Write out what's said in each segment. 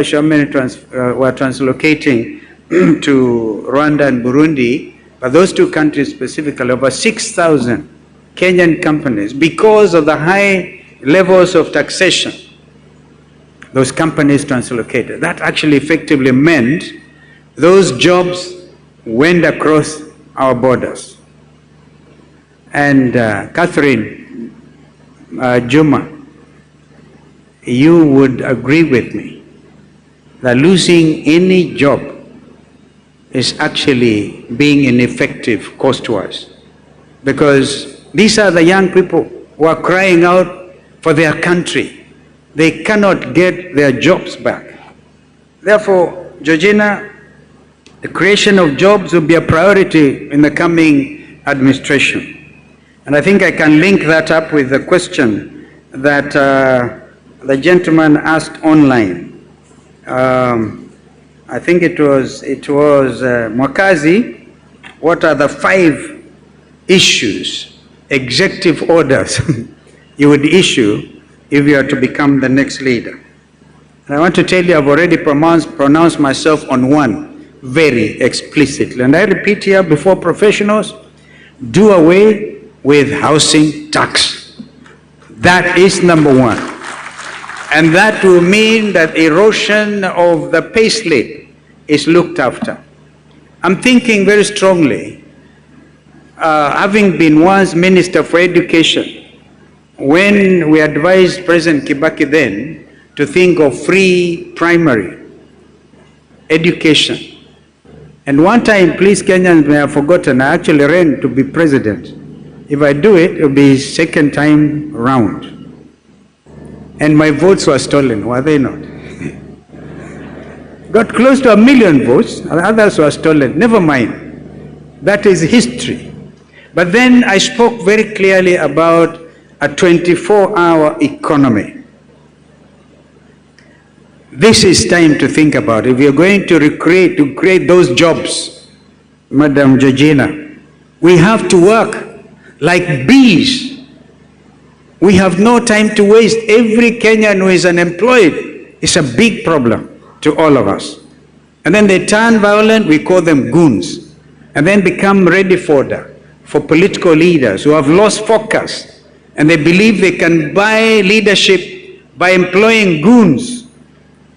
Many were translocating to Rwanda and Burundi, but those two countries specifically, over 6,000 Kenyan companies, because of the high levels of taxation, those companies translocated. That actually effectively meant those jobs went across our borders. And Catherine Juma, you would agree with me that losing any job is actually being ineffective cost-wise, because these are the young people who are crying out for their country. They cannot get their jobs back. Therefore, Georgina, the creation of jobs will be a priority in the coming administration. And I think I can link that up with the question that the gentleman asked online. I think it was Mwakazi, what are the 5 issues, executive orders you would issue if you are to become the next leader? And I want to tell you, I've already pronounced myself on one very explicitly. And I repeat here before professionals, do away with housing tax. That is number 1. And that will mean that erosion of the payslip is looked after. I'm thinking very strongly, having been once Minister for Education, when we advised President Kibaki then to think of free primary education. And one time, please Kenyans may have forgotten, I actually ran to be president. If I do it, it will be second time round. And my votes were stolen, were they not? Got close to 1 million votes, and others were stolen. Never mind. That is history. But then I spoke very clearly about a 24-hour economy. This is time to think about it. If you're going to create those jobs, Madam Georgina, we have to work like bees. We have no time to waste. Every Kenyan who is unemployed is a big problem to all of us. And then they turn violent, we call them goons. And then become ready for political leaders who have lost focus. And they believe they can buy leadership by employing goons.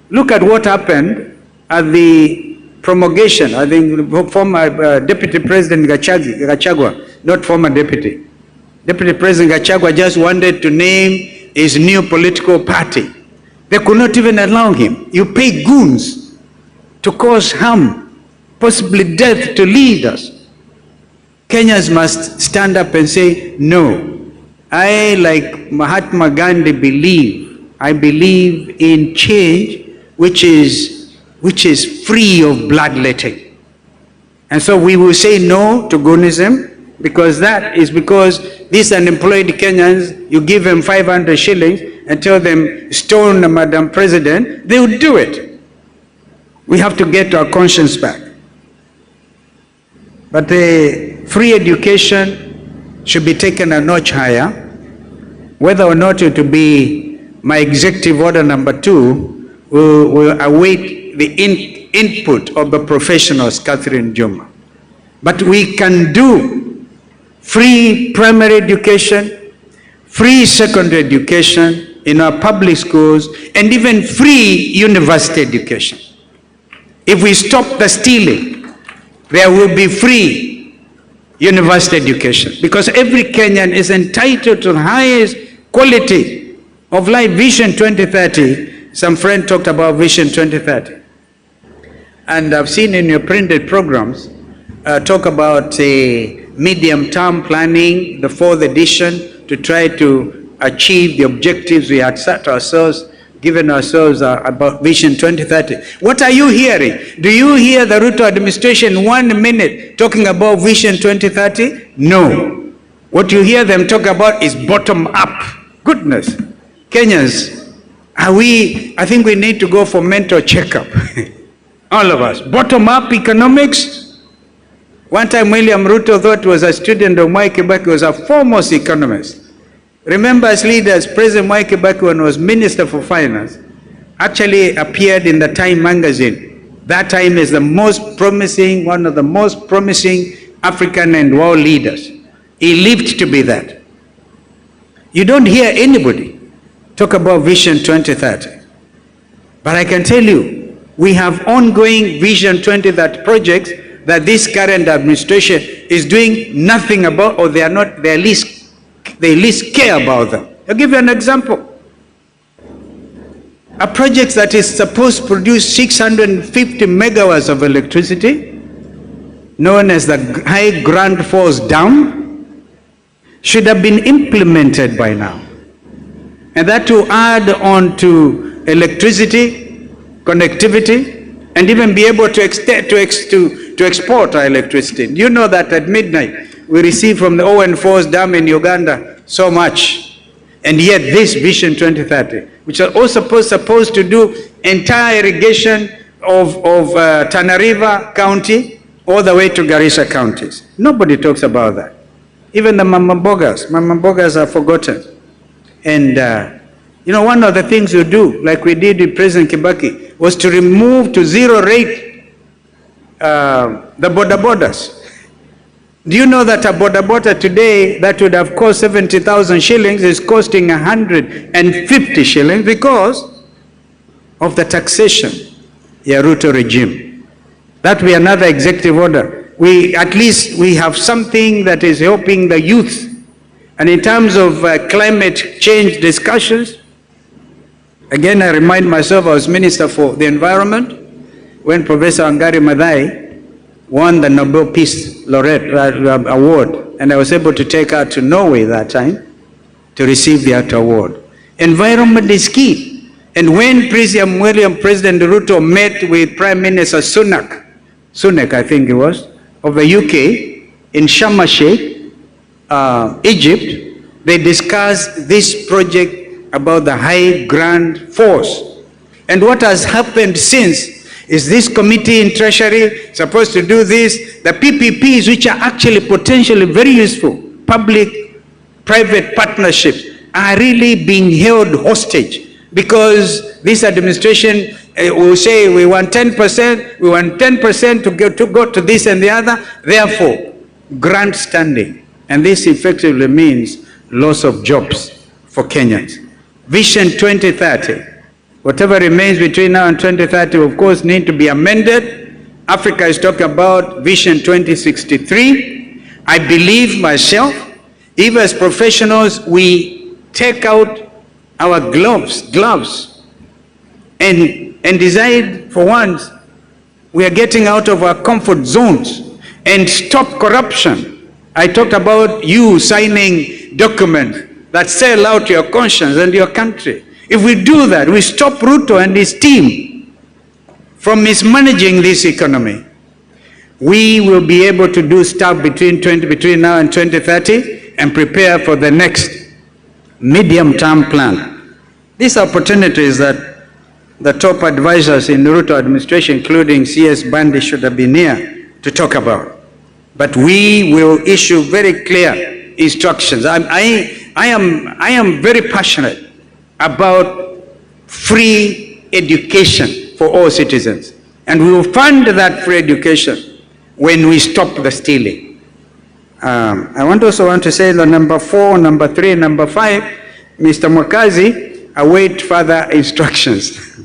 Look at what happened at the promulgation. I think former Deputy President Gachagua, not former deputy. Deputy President Gachagua just wanted to name his new political party. They could not even allow him. You pay goons to cause harm, possibly death to leaders. Kenyans must stand up and say, no. I, like Mahatma Gandhi, I believe in change which is free of bloodletting. And so we will say no to goonism, because these unemployed Kenyans, you give them 500 shillings and tell them, stone Madam President, they would do it. We have to get our conscience back. But the free education should be taken a notch higher. Whether or not it will be my executive order number 2, will await the input of the professionals, Catherine Juma. But we can do free primary education, free secondary education in our public schools, and even free university education. If we stop the stealing, there will be free university education, because every Kenyan is entitled to the highest quality of life. Vision 2030, some friend talked about Vision 2030. And I've seen in your printed programs, talk about medium-term planning, the 4th edition, to try to achieve the objectives we had set ourselves, given ourselves about Vision 2030. What are you hearing? Do you hear the Ruto administration 1 minute talking about Vision 2030? No. What you hear them talk about is bottom-up. Goodness. Kenyans, I think we need to go for mental checkup. All of us. Bottom-up economics. One time William Ruto thought he was a student of Mwai Kibaki, was a foremost economist. Remember, as leaders, President Mwai Kibaki, when he was Minister for Finance, actually appeared in the Time magazine. That time is the most promising, one of the most promising African and world leaders. He lived to be that. You don't hear anybody talk about Vision 2030. But I can tell you, we have ongoing Vision 2030 projects that this current administration is doing nothing about, or they least care about them. I'll give you an example. A project that is supposed to produce 650 megawatts of electricity, known as the High Grand Force Dam, should have been implemented by now. And that to add on to electricity, connectivity, and even be able to export our electricity. You know that at midnight, we receive from the Owen Force Dam in Uganda so much. And yet this Vision 2030, which are also supposed to do entire irrigation of Tana River County all the way to Garissa counties. Nobody talks about that. Even the mama mbogas are forgotten. And you know, one of the things you do, like we did with President Kibaki, was to remove to zero rate the border borders. Do you know that a border today that would have cost 70,000 shillings is costing 150 shillings because of the taxation, Ruto regime? That will be another executive order. At least we have something that is helping the youth. And in terms of climate change discussions, again, I remind myself, I was Minister for the Environment when Professor Wangari Maathai won the Nobel Peace Laureate Award, and I was able to take her to Norway that time to receive that award. Environment is key. And when President Ruto met with Prime Minister Sunak, I think it was, of the UK, in Sharm el-Sheikh, Egypt, they discussed this project about the High Grand Force. And what has happened since is this committee in Treasury supposed to do this. The PPPs, which are actually potentially very useful, public-private partnerships, are really being held hostage because this administration will say we want 10%, we want 10% to go to this and the other, therefore grant standing. And this effectively means loss of jobs for Kenyans. Vision 2030. Whatever remains between now and 2030, of course, need to be amended. Africa is talking about Vision 2063. I believe myself, even as professionals, we take out our gloves and decide for once we are getting out of our comfort zones and stop corruption. I talked about you signing documents that sell out your conscience and your country. If we do that, we stop Ruto and his team from mismanaging this economy, we will be able to do stuff between now and 2030 and prepare for the next medium-term plan. These opportunities that the top advisors in the Ruto administration, including CS Bandi, should have been here to talk about. But we will issue very clear instructions. I am very passionate about free education for all citizens. And we will fund that free education when we stop the stealing. I also want to say that number 4, number 3, number 5, Mr. Mwakazi, await further instructions.